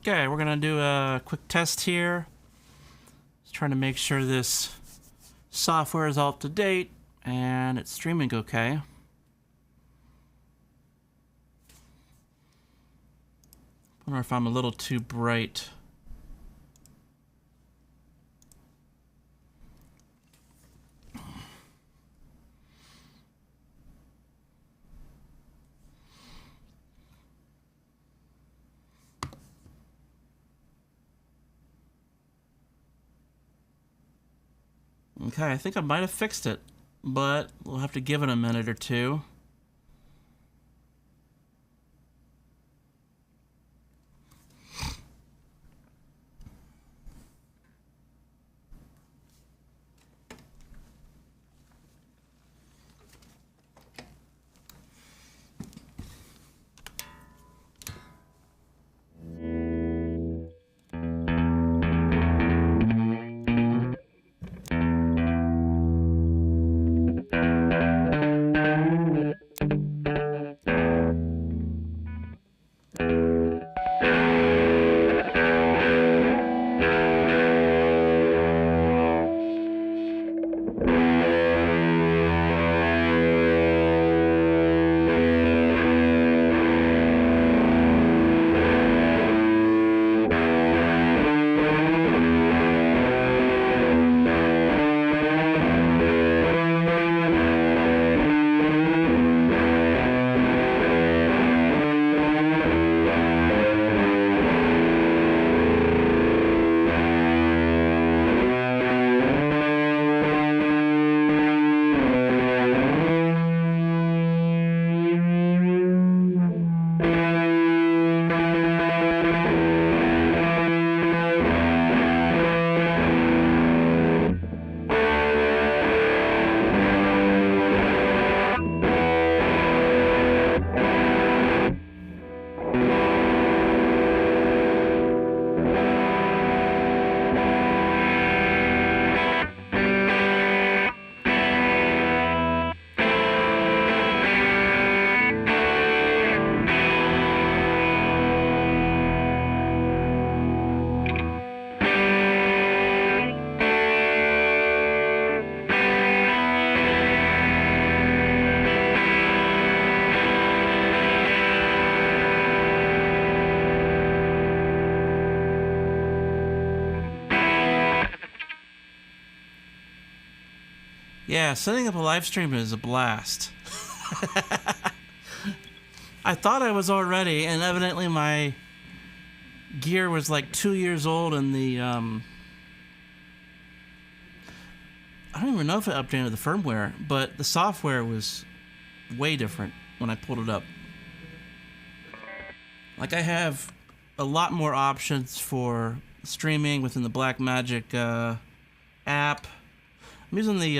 Okay, we're gonna do a quick test here. Just trying to make sure this software is all up to date and it's streaming okay. Wonder if I'm a little too bright. Okay, I think I might have fixed it, but we'll have to give it a minute or two. Yeah, setting up a live stream is a blast. I thought I was already, and evidently my gear was like 2 years old, and I don't even know if it updated the firmware, but the software was way different when I pulled it up. Like, I have a lot more options for streaming within the Blackmagic app. I'm using the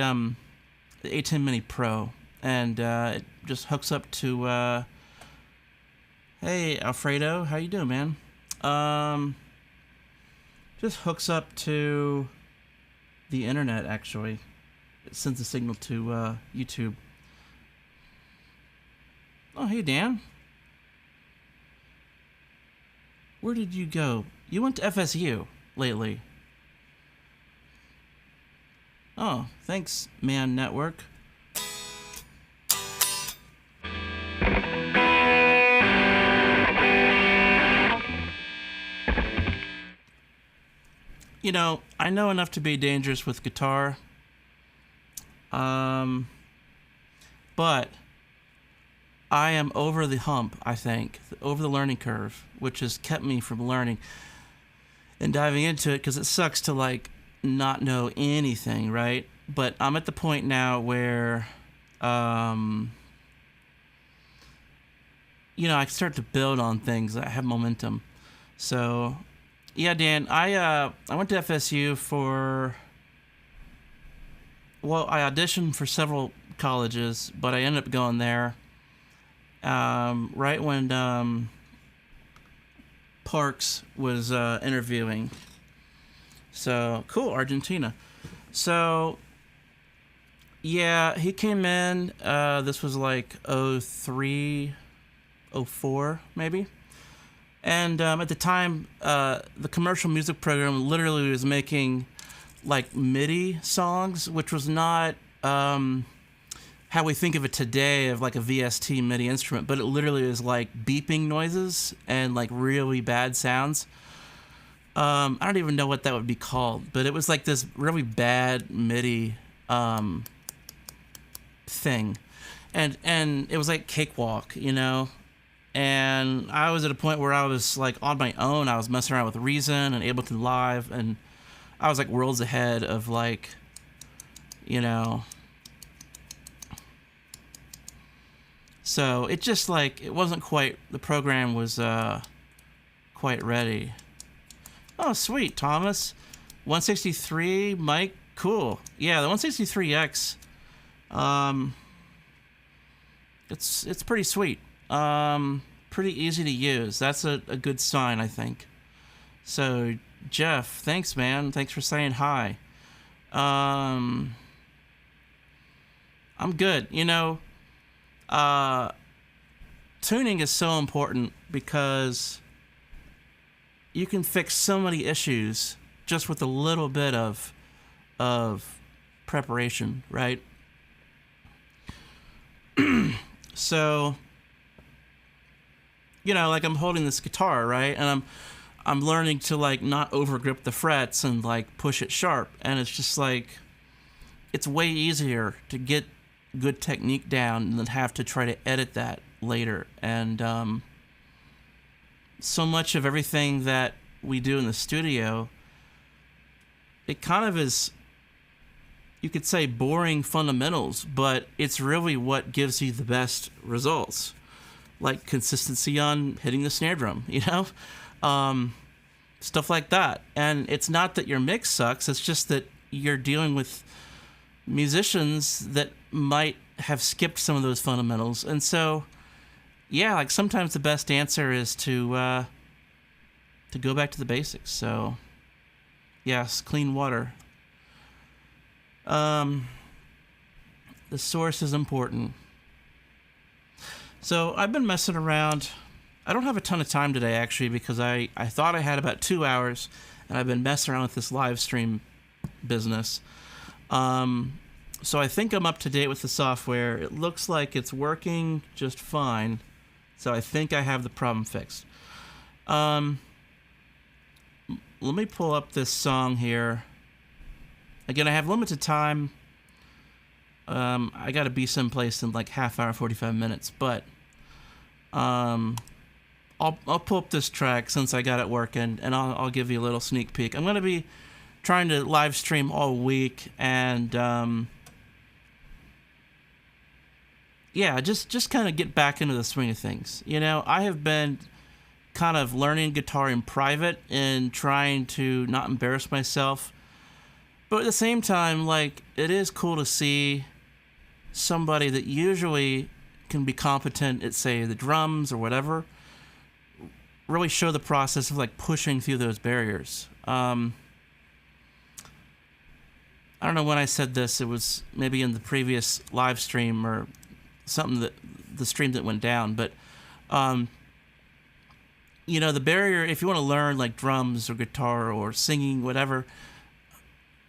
A10 Mini Pro, and it just hooks up to, hey, Alfredo, how you doing, man? Just hooks up to the internet, actually. It sends a signal to YouTube. Oh, hey, Dan. Where did you go? You went to FSU lately. Oh, thanks, Man Network. You know, I know enough to be dangerous with guitar. But I am over the hump, I think, over the learning curve, which has kept me from learning and diving into it, because it sucks to, like, not know anything, right? But I'm at the point now where, you know, I can start to build on things that have momentum. So, yeah, Dan, I went to FSU for, well, I auditioned for several colleges, but I ended up going there right when Parks was interviewing. So, cool, Argentina. So, yeah, he came in, this was like 03, 04, maybe. And at the time, the commercial music program literally was making like MIDI songs, which was not how we think of it today of like a VST MIDI instrument, but it literally is like beeping noises and like really bad sounds. I don't even know what that would be called, but it was like this really bad MIDI thing, and it was like Cakewalk, you know. And I was at a point where I was like on my own. I was messing around with Reason and Ableton Live, and I was like worlds ahead of like, you know. So it just like it wasn't quite, the program was quite ready. Oh sweet, Thomas, 163 mic, cool. Yeah, the 163X, it's pretty sweet. Pretty easy to use. That's a good sign, I think. So, Jeff, thanks, man. Thanks for saying hi. I'm good. You know, tuning is so important because you can fix so many issues just with a little bit of preparation, right? So, you know, like I'm holding this guitar, right? And I'm learning to like not overgrip the frets and like push it sharp. And it's just like, it's way easier to get good technique down than have to try to edit that later. And so much of everything that we do in the studio, it kind of is, you could say, boring fundamentals, but it's really what gives you the best results. Like consistency on hitting the snare drum, you know? Stuff like that. And it's not that your mix sucks, it's just that you're dealing with musicians that might have skipped some of those fundamentals. And so, yeah, like sometimes the best answer is to go back to the basics. So, yes, clean water. The source is important. So I've been messing around. I don't have a ton of time today, actually, because I thought I had about 2 hours, and I've been messing around with this live stream business. So I think I'm up to date with the software. It looks like it's working just fine. So I think I have the problem fixed. Let me pull up this song here. Again, I have limited time. I got to be someplace in like half hour, 45 minutes, but I'll pull up this track since I got it working, and I'll give you a little sneak peek. I'm gonna be trying to live stream all week, and yeah, just kind of get back into the swing of things. You know, I have been kind of learning guitar in private and trying to not embarrass myself, but at the same time, like, it is cool to see somebody that usually can be competent at, say, the drums or whatever, really show the process of like pushing through those barriers. I don't know when I said this. It was maybe in the previous live stream or something, that the stream that went down. But you know, the barrier, if you want to learn like drums or guitar or singing, whatever,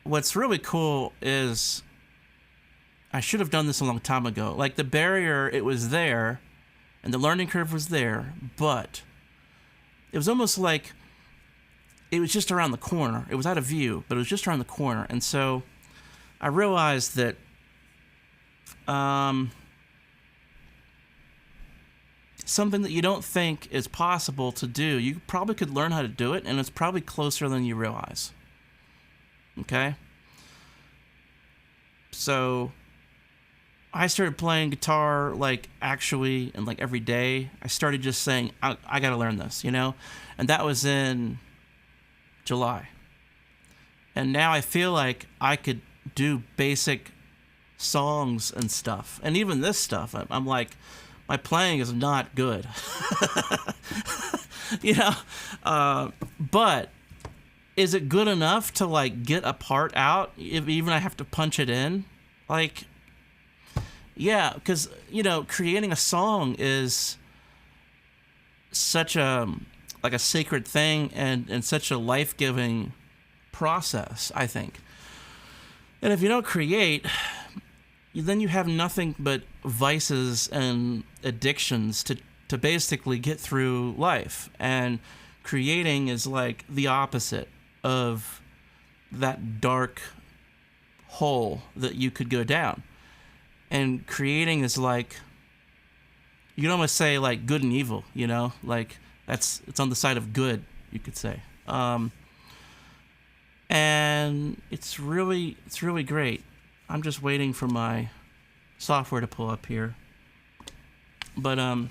what's really cool is, I should have done this a long time ago. Like, the barrier, it was there, and the learning curve was there, but it was almost like it was just around the corner. It was out of view, but it was just around the corner. And so I realized that something that you don't think is possible to do, you probably could learn how to do it, and it's probably closer than you realize. Okay? So I started playing guitar, like, actually, and like every day. I started just saying, I gotta learn this, you know? And that was in July. And now I feel like I could do basic songs and stuff. And even this stuff, I'm like, my playing is not good. You know? But is it good enough to, like, get a part out, if even I have to punch it in? Like, yeah, because, you know, creating a song is such a like a sacred thing and such a life-giving process, I think. And if you don't create, then you have nothing but vices and addictions to basically get through life. And creating is like the opposite of that dark hole that you could go down. And creating is like, you can almost say like good and evil, you know, like it's on the side of good, you could say. And it's really great. I'm just waiting for my software to pull up here. But I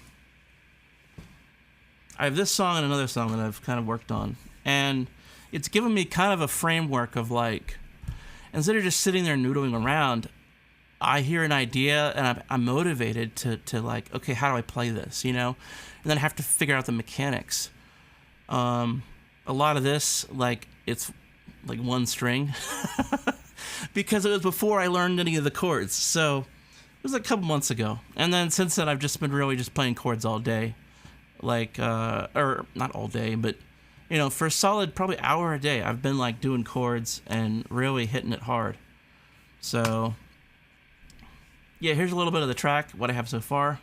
have this song and another song that I've kind of worked on, and it's given me kind of a framework of like, instead of just sitting there noodling around, I hear an idea and I'm motivated to like, okay, how do I play this, you know? And then I have to figure out the mechanics. A lot of this, like, it's like one string because it was before I learned any of the chords. So it was a couple months ago. And then since then, I've just been really just playing chords all day. Like, or not all day, but, you know, for a solid probably hour a day, I've been like doing chords and really hitting it hard. So yeah, here's a little bit of the track, what I have so far.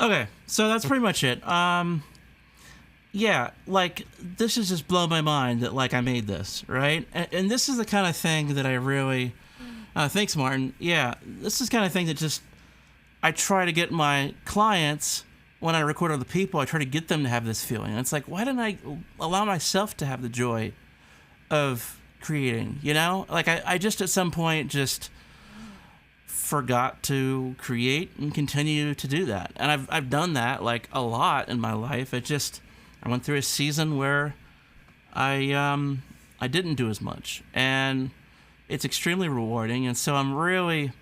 Okay, so that's pretty much it. Yeah, like, this has just blown my mind that, like, I made this, right? And this is the kind of thing that I really... thanks, Martin. Yeah, this is the kind of thing that just... I try to get my clients, when I record other people, I try to get them to have this feeling. And it's like, why didn't I allow myself to have the joy of creating, you know? Like, I just, at some point, just forgot to create and continue to do that. And I've done that like a lot in my life. I went through a season where I didn't do as much, and it's extremely rewarding. And so I'm really,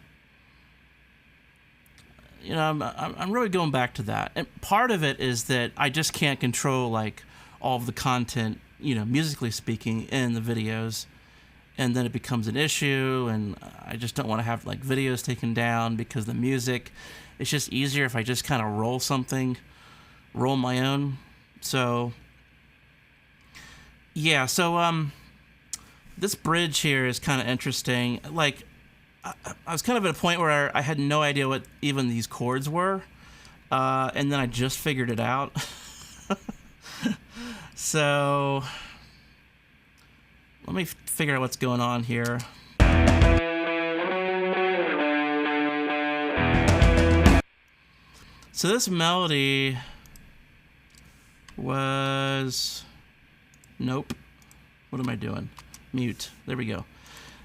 I'm really going back to that. And part of it is that I just can't control like all of the content, musically speaking, in the videos. And then it becomes an issue, and I just don't want to have like videos taken down because the music, it's just easier if I just kind of roll my own. So yeah, this bridge here is kind of interesting. Like, I was kind of at a point where I had no idea what even these chords were, and then I just figured it out. So let me figure out what's going on here. So this melody was... Nope. What am I doing? Mute. There we go.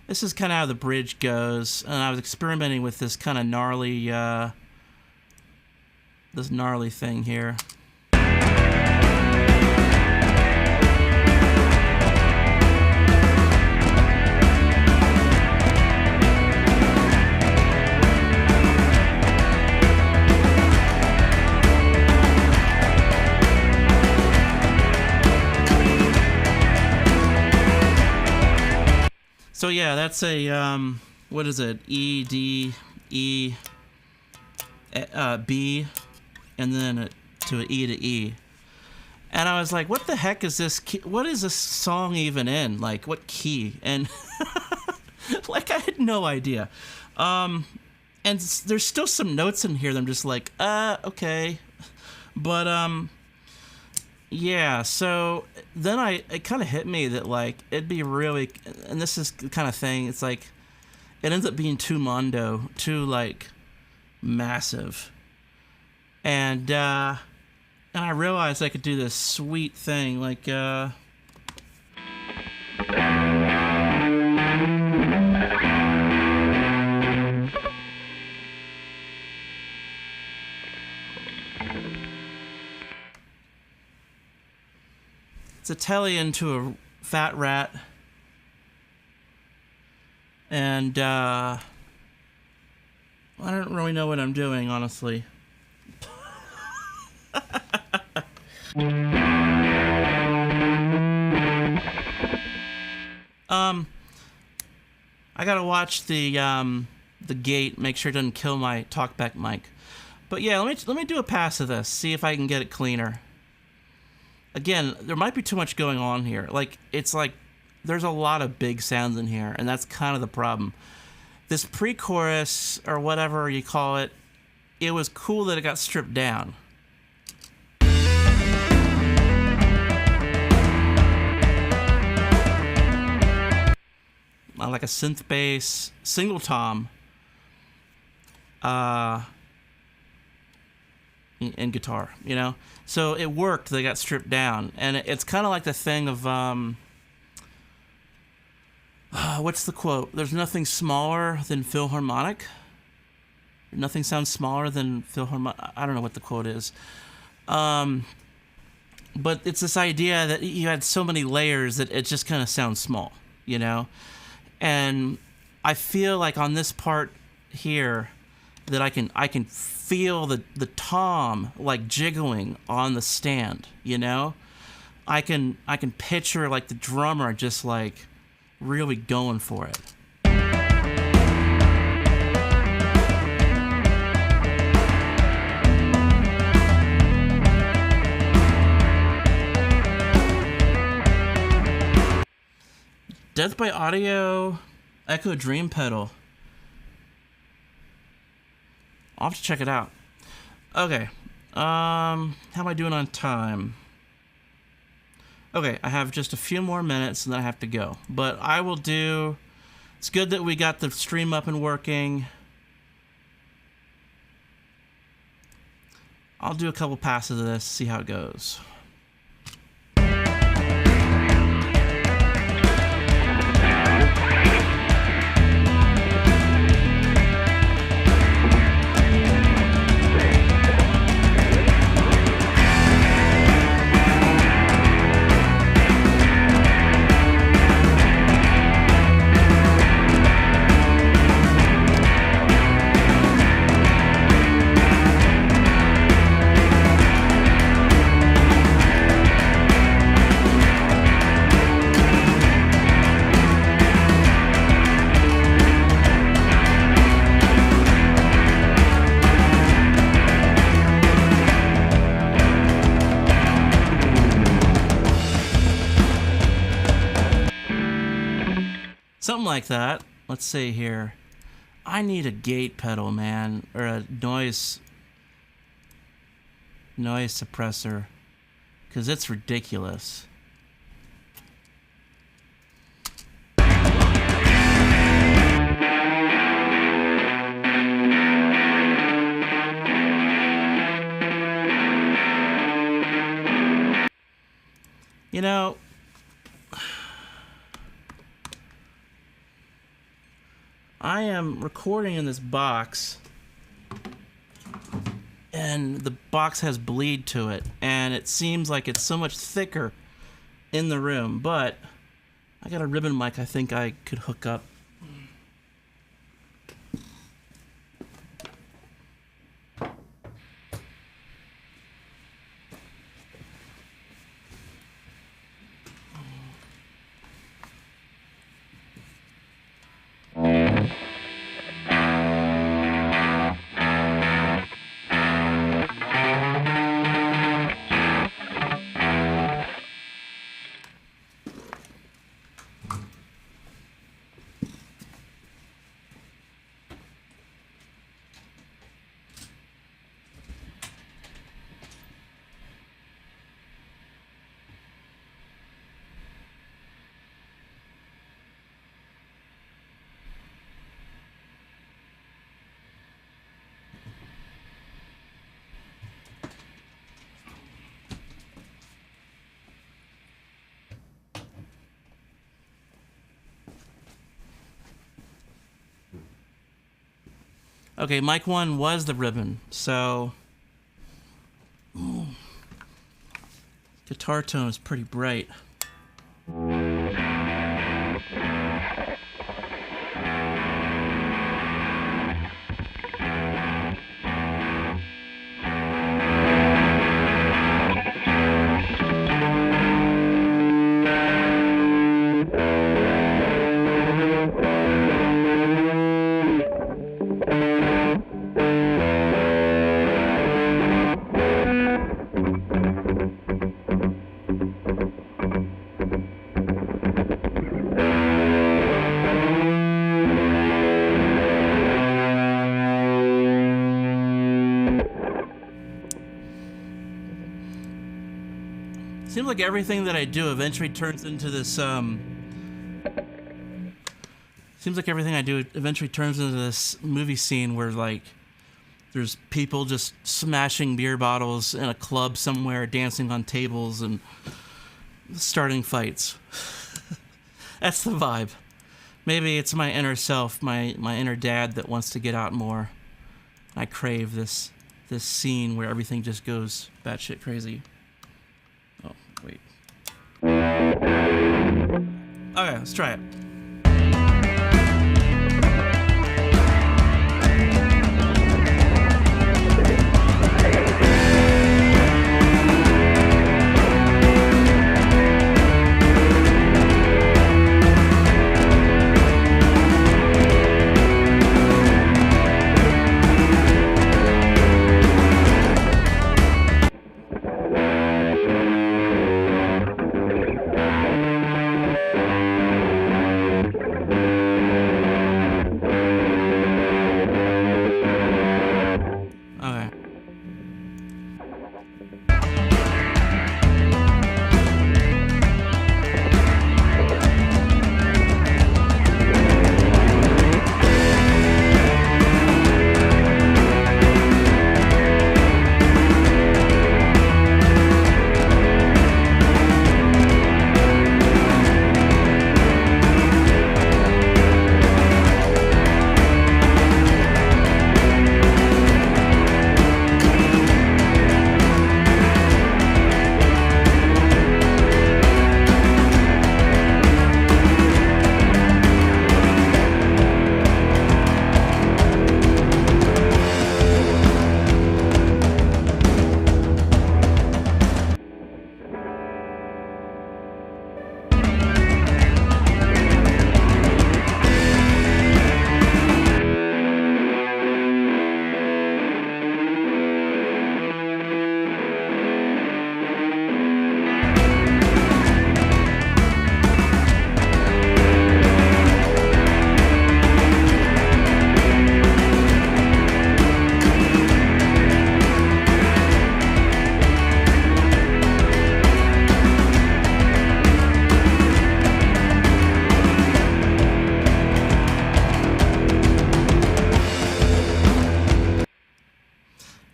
This is kind of how the bridge goes, and I was experimenting with this kind of gnarly, thing here. So yeah, that's a, what is it? E, D, E, B, and then to an E to E. And I was like, what the heck is this key? What is this song even in? Like, what key? And like, I had no idea. And there's still some notes in here that I'm just like, okay. But, yeah, so then it kind of hit me that, like, it'd be really, and this is the kind of thing, it's like, it ends up being too mondo, too, like, massive. And I realized I could do this sweet thing, like, it's Italian to a fat rat. And, I don't really know what I'm doing, honestly. I gotta watch the gate, make sure it doesn't kill my talkback mic. But yeah, let me do a pass of this, see if I can get it cleaner. Again, there might be too much going on here. Like, it's like, there's a lot of big sounds in here, and that's kind of the problem. This pre-chorus, or whatever you call it, it was cool that it got stripped down. Like a synth bass, single tom, and guitar, So it worked, they got stripped down. And it's kind of like the thing of, what's the quote? There's nothing smaller than Philharmonic. Nothing sounds smaller than Philharmonic. I don't know what the quote is. But it's this idea that you had so many layers that it just kind of sounds small, And I feel like on this part here that I can feel the tom like jiggling on the stand, I can picture like the drummer just like really going for it. Death by Audio, Echo Dream Pedal. I'll have to check it out. Okay. How am I doing on time? Okay, I have just a few more minutes and then I have to go. But I will do... It's good that we got the stream up and working. I'll do a couple passes of this, see how it goes. something like that. Let's see here. I need a gate pedal, man, or a noise suppressor, because it's ridiculous. You know, I am recording in this box, and the box has bleed to it, and it seems like it's so much thicker in the room, but I got a ribbon mic I think I could hook up. Okay, mic 1 was the ribbon, so guitar tone is pretty bright. Seems like everything that I do eventually turns into this, seems like everything I do eventually turns into this movie scene where, like, there's people just smashing beer bottles in a club somewhere, dancing on tables, and starting fights. That's the vibe. Maybe it's my inner self, my inner dad that wants to get out more. I crave this scene where everything just goes batshit crazy. Oh, wait. Okay, let's try it.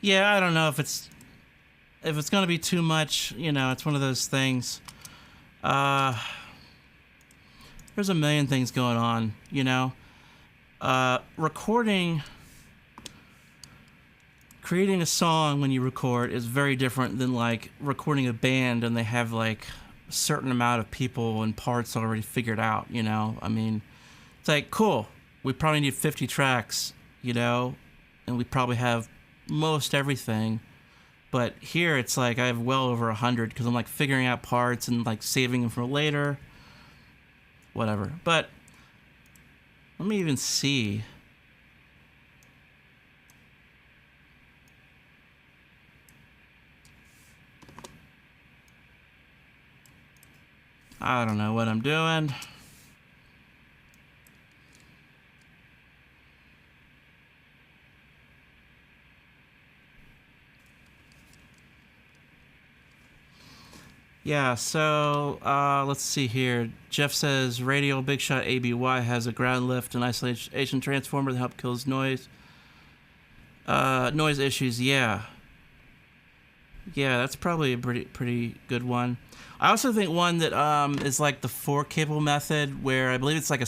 Yeah, I don't know if it's gonna be too much. You know, it's one of those things. Uh, there's a million things going on. You know, recording, creating a song when you record is very different than like recording a band and they have like a certain amount of people and parts already figured out. You know, I mean, it's like cool. We probably need 50 tracks. You know, and we probably have most everything. But here it's like I have well over 100 because I'm like figuring out parts and like saving them for later. Whatever. But let me even see. I don't know what I'm doing. Yeah, so let's see here. Jeff says Radial Big Shot ABY has a ground lift and isolation transformer that helps kills noise. Noise issues, yeah. Yeah, that's probably a pretty good one. I also think one that is like the 4-cable method, where I believe it's like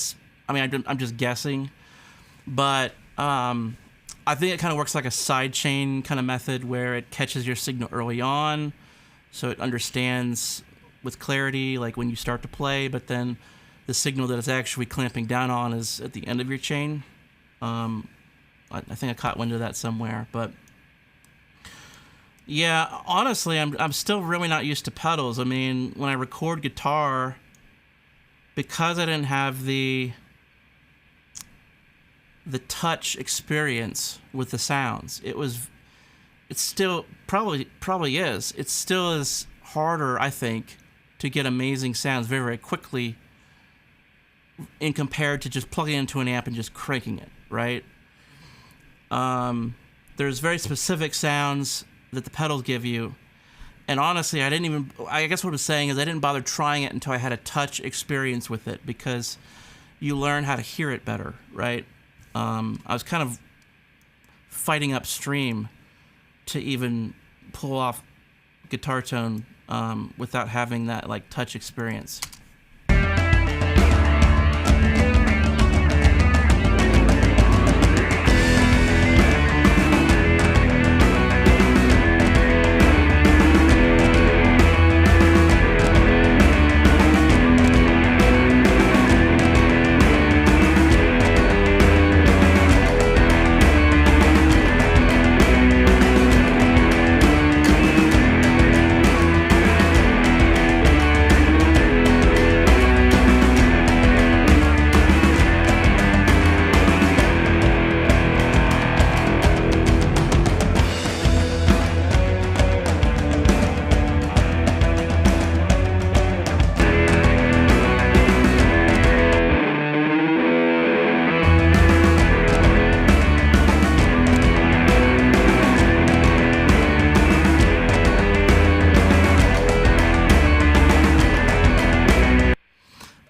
I mean, I'm just guessing, but I think it kind of works like a sidechain kind of method where it catches your signal early on, so it understands with clarity, like when you start to play, but then the signal that it's actually clamping down on is at the end of your chain. I think I caught wind of that somewhere, but yeah, honestly, I'm still really not used to pedals. I mean, when I record guitar, because I didn't have the touch experience with the sounds, it's still probably is. It still is harder, I think, to get amazing sounds very, very quickly in compared to just plugging into an amp and just cranking it, right? There's very specific sounds that the pedals give you, and honestly, I guess what I'm saying is I didn't bother trying it until I had a touch experience with it, because you learn how to hear it better, right? I was kind of fighting upstream to even pull off guitar tone without having that like touch experience.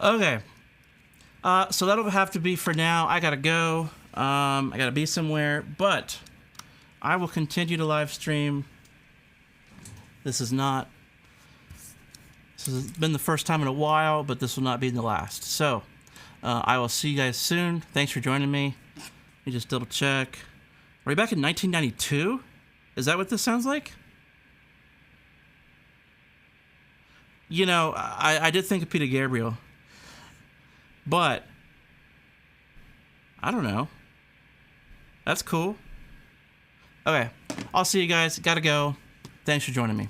Okay, so that'll have to be for now. I gotta go. I gotta be somewhere, but I will continue to live stream. This has been the first time in a while, but this will not be the last. So I will see you guys soon. Thanks for joining me. Let me just double check. Are we back in 1992? Is that what this sounds like? You know, I did think of Peter Gabriel. But I don't know. That's cool. Okay, I'll see you guys. Gotta go. Thanks for joining me.